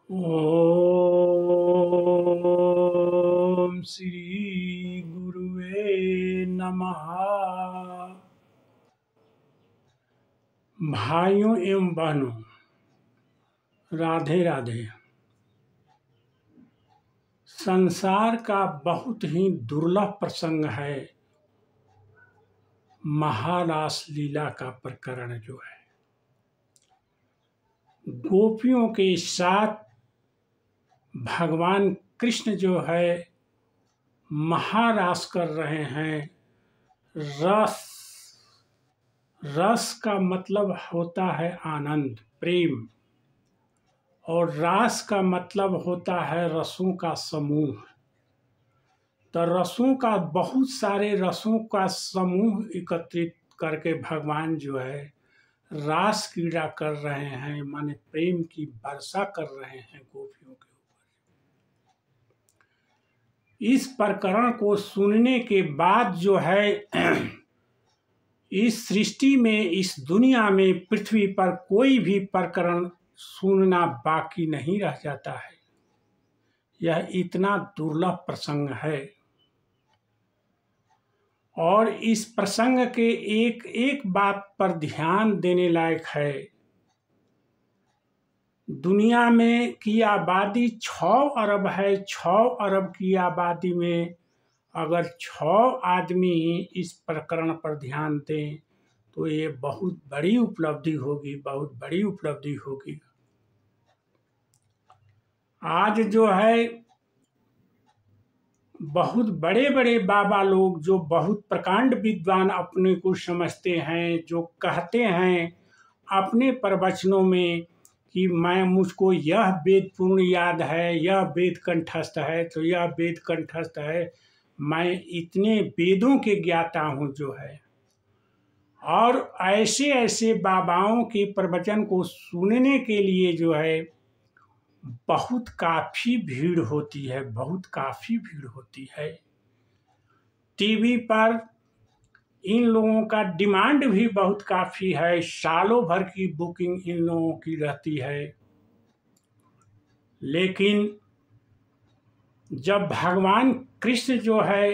ओम श्री गुरुवे नमः। भाइयों एवं बहनों, राधे राधे। संसार का बहुत ही दुर्लभ प्रसंग है महारास लीला का प्रकरण जो है। गोपियों के साथ भगवान कृष्ण जो है महारास कर रहे हैं। रस रस का मतलब होता है आनंद, प्रेम, और रास का मतलब होता है रसों का समूह। तो रसों का बहुत सारे रसों का समूह एकत्रित करके भगवान जो है रास क्रीड़ा कर रहे हैं, माने प्रेम की वर्षा कर रहे हैं गोपियों के ऊपर। इस प्रकरण को सुनने के बाद जो है इस सृष्टि में, इस दुनिया में, पृथ्वी पर कोई भी प्रकरण सुनना बाकी नहीं रह जाता है। यह इतना दुर्लभ प्रसंग है और इस प्रसंग के एक एक बात पर ध्यान देने लायक है। दुनिया में की आबादी 6 अरब है। 6 अरब की आबादी में अगर 6 आदमी इस प्रकरण पर ध्यान दें तो ये बहुत बड़ी उपलब्धि होगी, बहुत बड़ी उपलब्धि होगी। आज जो है बहुत बड़े बड़े बाबा लोग जो बहुत प्रकांड विद्वान अपने को समझते हैं, जो कहते हैं अपने प्रवचनों में कि मुझको यह वेद पूर्ण याद है, यह वेद कंठस्थ है, तो यह वेद कंठस्थ है, मैं इतने वेदों के ज्ञाता हूँ जो है। और ऐसे ऐसे बाबाओं के प्रवचन को सुनने के लिए जो है बहुत काफ़ी भीड़ होती है, बहुत काफ़ी भीड़ होती है। टीवी पर इन लोगों का डिमांड भी बहुत काफ़ी है, सालों भर की बुकिंग इन लोगों की रहती है। लेकिन जब भगवान कृष्ण जो है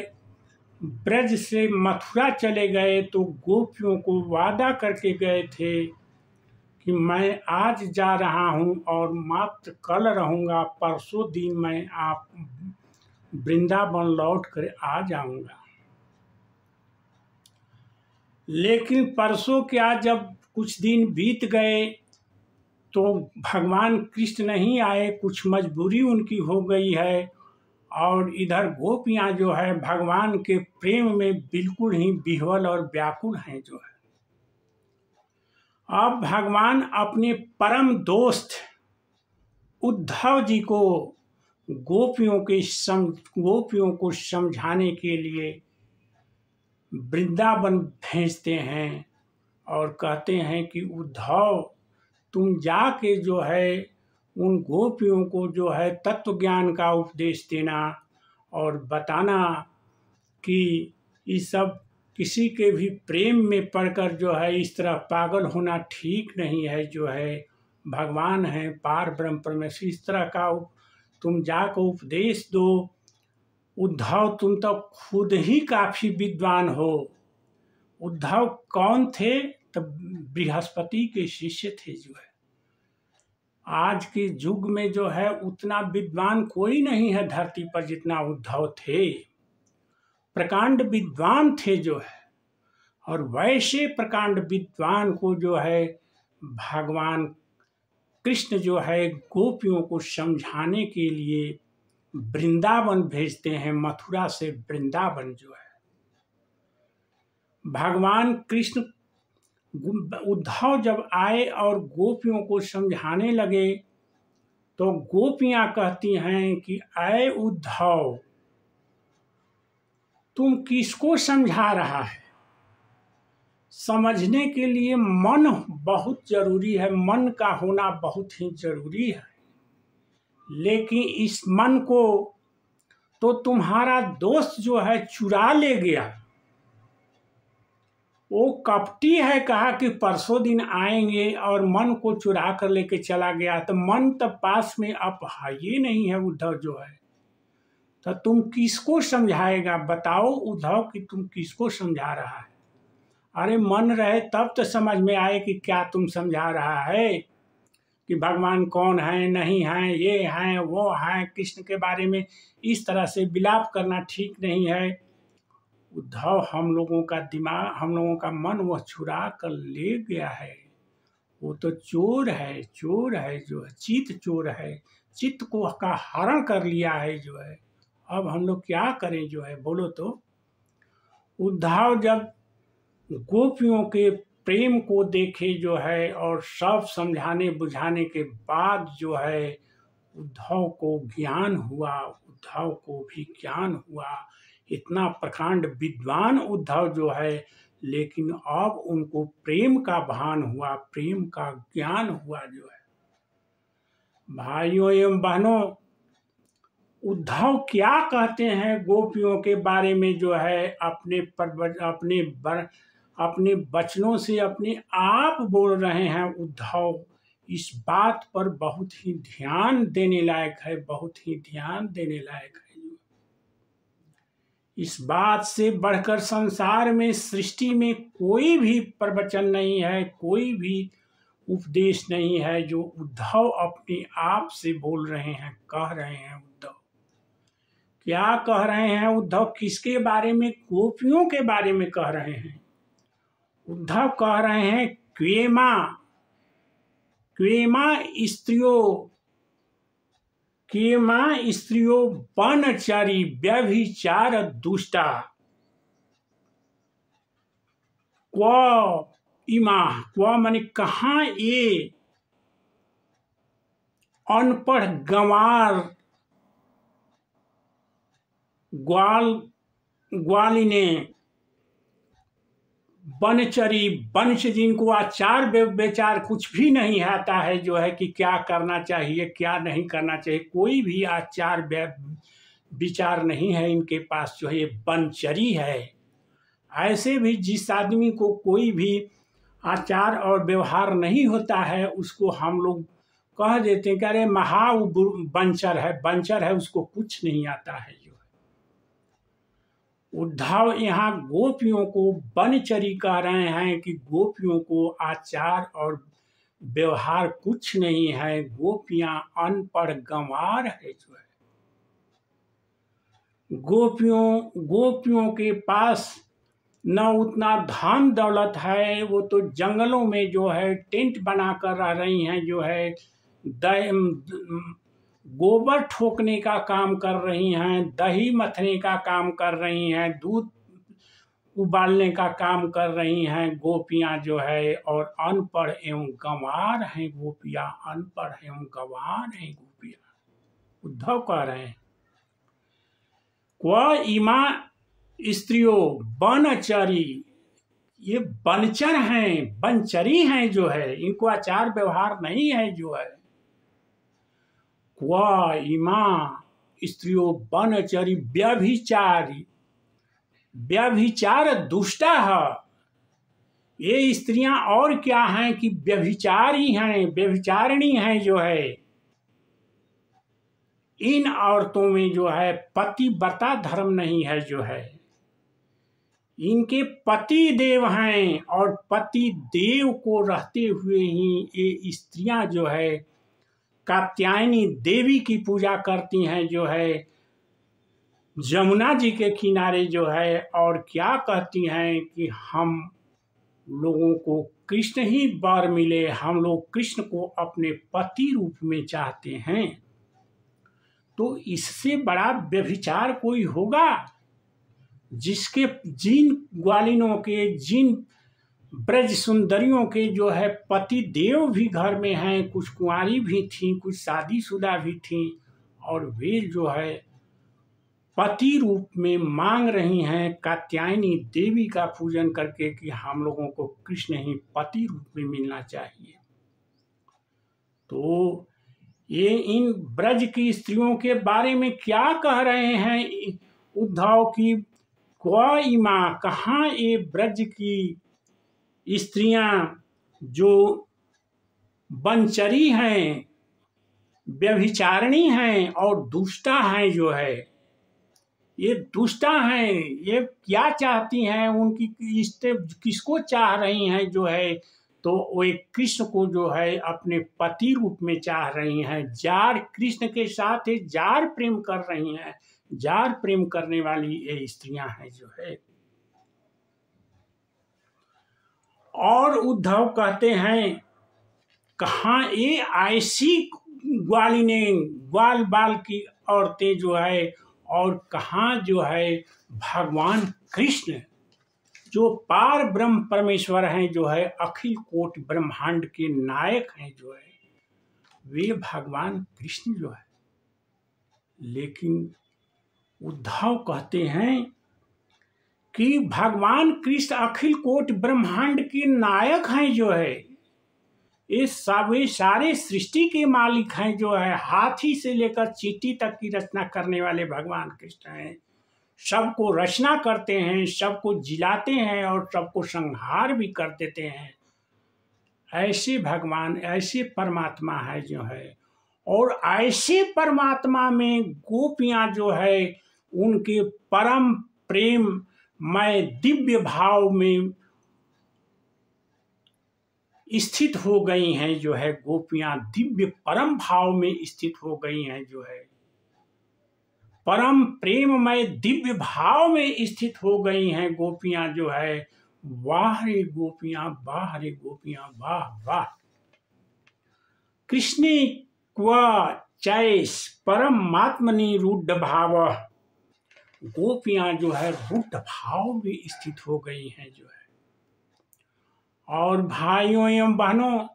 ब्रज से मथुरा चले गए तो गोपियों को वादा करके गए थे कि मैं आज जा रहा हूँ और मात्र कल रहूँगा, परसों दिन मैं आप वृंदावन लौट कर आ जाऊँगा। लेकिन परसों क्या, जब कुछ दिन बीत गए तो भगवान कृष्ण नहीं आए, कुछ मजबूरी उनकी हो गई है और इधर गोपियाँ जो है भगवान के प्रेम में बिल्कुल ही विह्वल और व्याकुल हैं जो है। अब भगवान अपने परम दोस्त उद्धव जी को गोपियों को समझाने के लिए वृंदावन भेजते हैं और कहते हैं कि उद्धव, तुम जाके जो है उन गोपियों को जो है तत्व ज्ञान का उपदेश देना और बताना कि ये सब किसी के भी प्रेम में पड़कर जो है इस तरह पागल होना ठीक नहीं है। जो है भगवान है, पार ब्रह्म परमेश्वर, इस तरह का तुम जाकर उपदेश दो। उद्धव, तुम तो खुद ही काफ़ी विद्वान हो। उद्धव कौन थे? तब बृहस्पति के शिष्य थे जो है। आज के युग में जो है उतना विद्वान कोई नहीं है धरती पर जितना उद्धव थे। प्रकांड विद्वान थे जो है, और वैसे प्रकांड विद्वान को जो है भगवान कृष्ण जो है गोपियों को समझाने के लिए वृंदावन भेजते हैं। मथुरा से वृंदावन जो है भगवान कृष्ण, उद्धव जब आए और गोपियों को समझाने लगे तो गोपियां कहती हैं कि अय उद्धव, तुम किसको समझा रहा है? समझने के लिए मन बहुत जरूरी है, मन का होना बहुत ही जरूरी है। लेकिन इस मन को तो तुम्हारा दोस्त जो है चुरा ले गया। वो कपटी है, कहा कि परसों दिन आएंगे और मन को चुरा कर लेके चला गया। तो मन तब पास में अब है ये नहीं है उद्धव जो है, तो तुम किसको समझाएगा? बताओ उद्धव कि तुम किसको समझा रहा है? अरे मन रहे तब तो समझ में आए कि क्या तुम समझा रहा है, कि भगवान कौन है, नहीं है, ये हैं वो हैं। कृष्ण के बारे में इस तरह से विलाप करना ठीक नहीं है। उद्धव, हम लोगों का दिमाग, हम लोगों का मन वह चुरा कर ले गया है। वो तो चोर है, चोर है जो है, चित्त चोर है, चित्त को का हरण कर लिया है जो है। अब हम लोग क्या करें जो है, बोलो तो। उद्धव जब गोपियों के प्रेम को देखे जो है और सब समझाने बुझाने के बाद जो है उद्धव को ज्ञान हुआ, उद्धव को भी ज्ञान हुआ। इतना प्रकांड विद्वान उद्धव जो है, लेकिन अब उनको प्रेम का भान हुआ, प्रेम का ज्ञान हुआ जो है। भाइयों एवं बहनों, उद्धव क्या कहते हैं गोपियों के बारे में जो है, अपने वचनों से अपने आप बोल रहे हैं। उद्धव इस बात पर बहुत ही ध्यान देने लायक है, बहुत ही ध्यान देने लायक है। इस बात से बढ़कर संसार में, सृष्टि में कोई भी प्रवचन नहीं है, कोई भी उपदेश नहीं है जो उद्धव अपने आप से बोल रहे हैं, कह रहे हैं। उद्धव क्या कह रहे हैं? उद्धव किसके बारे में? गोपियों के बारे में कह रहे हैं। उद्धव कह रहे हैं क्वेमा, क्वेमा स्त्रियों, क्वेमा स्त्रियों बनचरी व्यभिचार दुष्टा, क्व इमा, क्व माने कहाँ ये अनपढ़ गंवार ग्वालिने, बनचरी, वंश जिनको आचार विचार कुछ भी नहीं आता है जो है, कि क्या करना चाहिए क्या नहीं करना चाहिए, कोई भी आचार विचार नहीं है इनके पास जो है, ये बनचरी है। ऐसे भी जिस आदमी को कोई भी आचार और व्यवहार नहीं होता है, उसको हम लोग कह देते हैं कि अरे महा बंचर है, बंचर है, उसको कुछ नहीं आता है। उद्धव यहाँ गोपियों को बनचरी कह रहे हैं कि गोपियों को आचार और व्यवहार कुछ नहीं है, गोपियां अनपढ़ गंवार है जो है। गोपियों के पास न उतना धन दौलत है, वो तो जंगलों में जो है टेंट बनाकर रह रही हैं जो है, गोबर ठोकने का काम कर रही हैं, दही मथने का काम कर रही हैं, दूध उबालने का काम कर रही हैं गोपियां जो है, और अनपढ़ एवं गंवार हैं गोपियां, अनपढ़ एवं गंवार हैं गोपियां। उद्धव कह रहे हैं क्व इमा स्त्रियों बनचरी, ये बनचर हैं, बनचरी हैं जो है, इनको आचार व्यवहार नहीं है जो है। क्व इमा स्त्रियों बनचरी व्यभिचारी, व्यभिचार दुष्टा है। ये स्त्रियां और क्या हैं कि व्यभिचारी हैं, व्यभिचारिणी हैं जो है। इन औरतों में जो है पतिव्रता धर्म नहीं है जो है, इनके पति देव हैं, और पति देव को रहते हुए ही ये स्त्रियां जो है कात्यायनी देवी की पूजा करती हैं जो है, जमुना जी के किनारे जो है, और क्या कहती हैं कि हम लोगों को कृष्ण ही वर मिले, हम लोग कृष्ण को अपने पति रूप में चाहते हैं। तो इससे बड़ा व्यभिचार कोई होगा? जिसके जिन ग्वालिनों के, जिन ब्रज सुंदरियों के जो है पति देव भी घर में हैं, कुछ कुंवारी भी थीं, कुछ शादीशुदा भी थीं, और वे जो है पति रूप में मांग रही हैं कात्यायनी देवी का पूजन करके कि हम लोगों को कृष्ण ही पति रूप में मिलना चाहिए। तो ये इन ब्रज की स्त्रियों के बारे में क्या कह रहे हैं उद्धव की, क्व इमा, कहाँ ये ब्रज की स्त्रियां जो बनचरी हैं, व्यभिचारिणी हैं और दुष्टा हैं, जो है ये दुष्टा हैं, ये क्या चाहती हैं, उनकी इष्ट किसको चाह रही हैं, जो है तो वो एक कृष्ण को जो है अपने पति रूप में चाह रही हैं। जार कृष्ण के साथ ये जार प्रेम कर रही हैं। जार प्रेम करने वाली ये स्त्रियां हैं, जो है। और उद्धव कहते हैं, कहाँ ये ऐसी ग्वालिनें, ग्वाल बाल की औरतें जो है, और कहाँ जो है भगवान कृष्ण जो पार ब्रह्म परमेश्वर हैं, जो है अखिल कोटि ब्रह्मांड के नायक हैं, जो है वे भगवान कृष्ण जो है। लेकिन उद्धव कहते हैं कि भगवान कृष्ण अखिल कोटि ब्रह्मांड के नायक हैं, जो है ये सारे सृष्टि के मालिक हैं, जो है हाथी से लेकर चींटी तक की रचना करने वाले भगवान कृष्ण हैं। सबको रचना करते हैं, सबको जिलाते हैं और सबको संहार भी कर देते हैं। ऐसे भगवान, ऐसे परमात्मा है, जो है। और ऐसे परमात्मा में गोपियां जो है उनके परम प्रेम मय दिव्य भाव में स्थित हो गई हैं, जो है गोपियां दिव्य परम भाव में स्थित हो गई हैं, जो है परम प्रेममय दिव्य भाव में स्थित हो गई हैं गोपियां, जो है। वाह रे गोपियां, वाह रे गोपियां, वाह वाह। कृष्णे क्व चैस परमात्मनि रूढ़ भाव। गोपियां जो है रूढ़ भाव में स्थित हो गई हैं, जो है। और भाइयों एवं बहनों,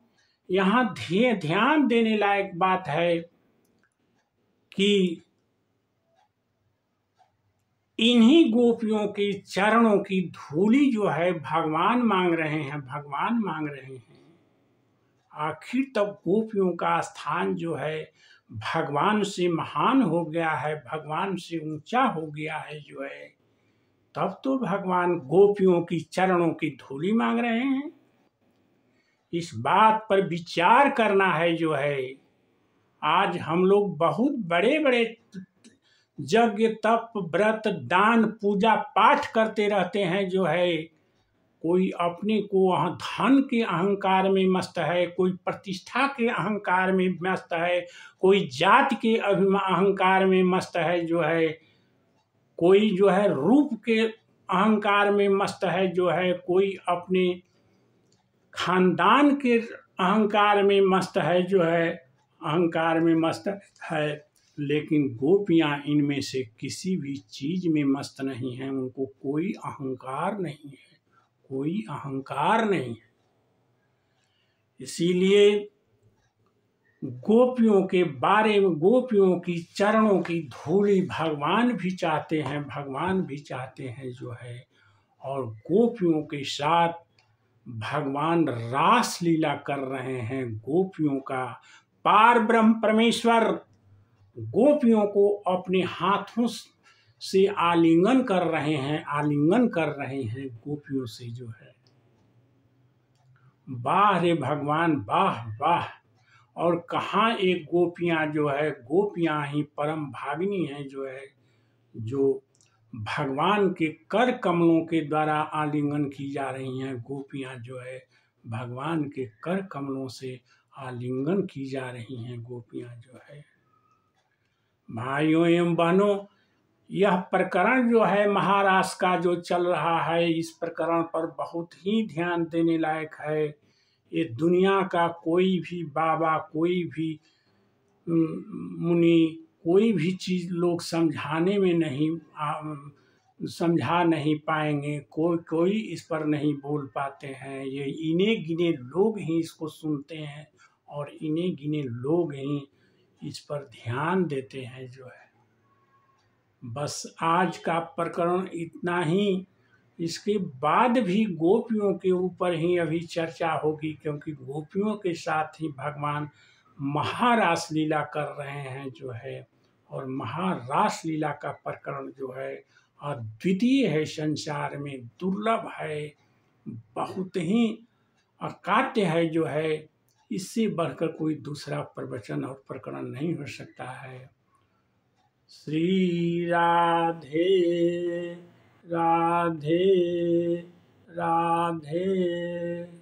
यहाँ ध्यान देने लायक बात है कि इन्हीं गोपियों के चरणों की धूली जो है भगवान मांग रहे हैं, भगवान मांग रहे हैं। आखिर तब गोपियों का स्थान जो है भगवान से महान हो गया है, भगवान से ऊंचा हो गया है, जो है। तब तो भगवान गोपियों की चरणों की धूली मांग रहे हैं। इस बात पर विचार करना है, जो है। आज हम लोग बहुत बड़े बड़े यज्ञ तप व्रत दान पूजा पाठ करते रहते हैं, जो है। कोई अपने को धन के अहंकार में मस्त है, कोई प्रतिष्ठा के अहंकार में मस्त है, कोई जाति के अहंकार में मस्त है, जो है। कोई जो है रूप के अहंकार में मस्त है, जो है। कोई अपने खानदान के अहंकार में मस्त है, जो है। अहंकार में मस्त है। लेकिन गोपियां इनमें से किसी भी चीज में मस्त नहीं है, उनको कोई अहंकार नहीं है, कोई अहंकार नहीं है। इसीलिए गोपियों के बारे में, गोपियों की चरणों की धूली भगवान भी चाहते हैं, भगवान भी चाहते हैं, जो है। और गोपियों के साथ भगवान रास लीला कर रहे हैं। गोपियों का पार ब्रह्म परमेश्वर गोपियों को अपने हाथों से आलिंगन कर रहे हैं, आलिंगन कर रहे हैं गोपियों से, जो है। वाह रे भगवान, वाह वाह। और कहाँ एक गोपियां जो है, गोपियां ही परम भागिनी हैं, जो है, जो भगवान के कर कमलों के द्वारा आलिंगन की जा रही हैं। गोपियां जो है भगवान के कर कमलों से आलिंगन की जा रही हैं, गोपियां जो है। भाइयों एवं बहनों, यह प्रकरण जो है महाराष्ट्र का जो चल रहा है, इस प्रकरण पर बहुत ही ध्यान देने लायक है। ये दुनिया का कोई भी बाबा, कोई भी मुनि, कोई भी चीज़ लोग समझाने में नहीं समझा नहीं पाएंगे। कोई इस पर नहीं बोल पाते हैं। ये इन्हीं गिने लोग ही इसको सुनते हैं और इन्हीं गिने लोग ही इस पर ध्यान देते हैं, जो है। बस आज का प्रकरण इतना ही। इसके बाद भी गोपियों के ऊपर ही अभी चर्चा होगी, क्योंकि गोपियों के साथ ही भगवान महारास लीला कर रहे हैं, जो है। और महारास लीला का प्रकरण जो है अद्वितीय है, संसार में दुर्लभ है। बहुत ही अकाट्य है जो है, इससे बढ़कर कोई दूसरा प्रवचन और प्रकरण नहीं हो सकता है। श्री राधे राधे राधे।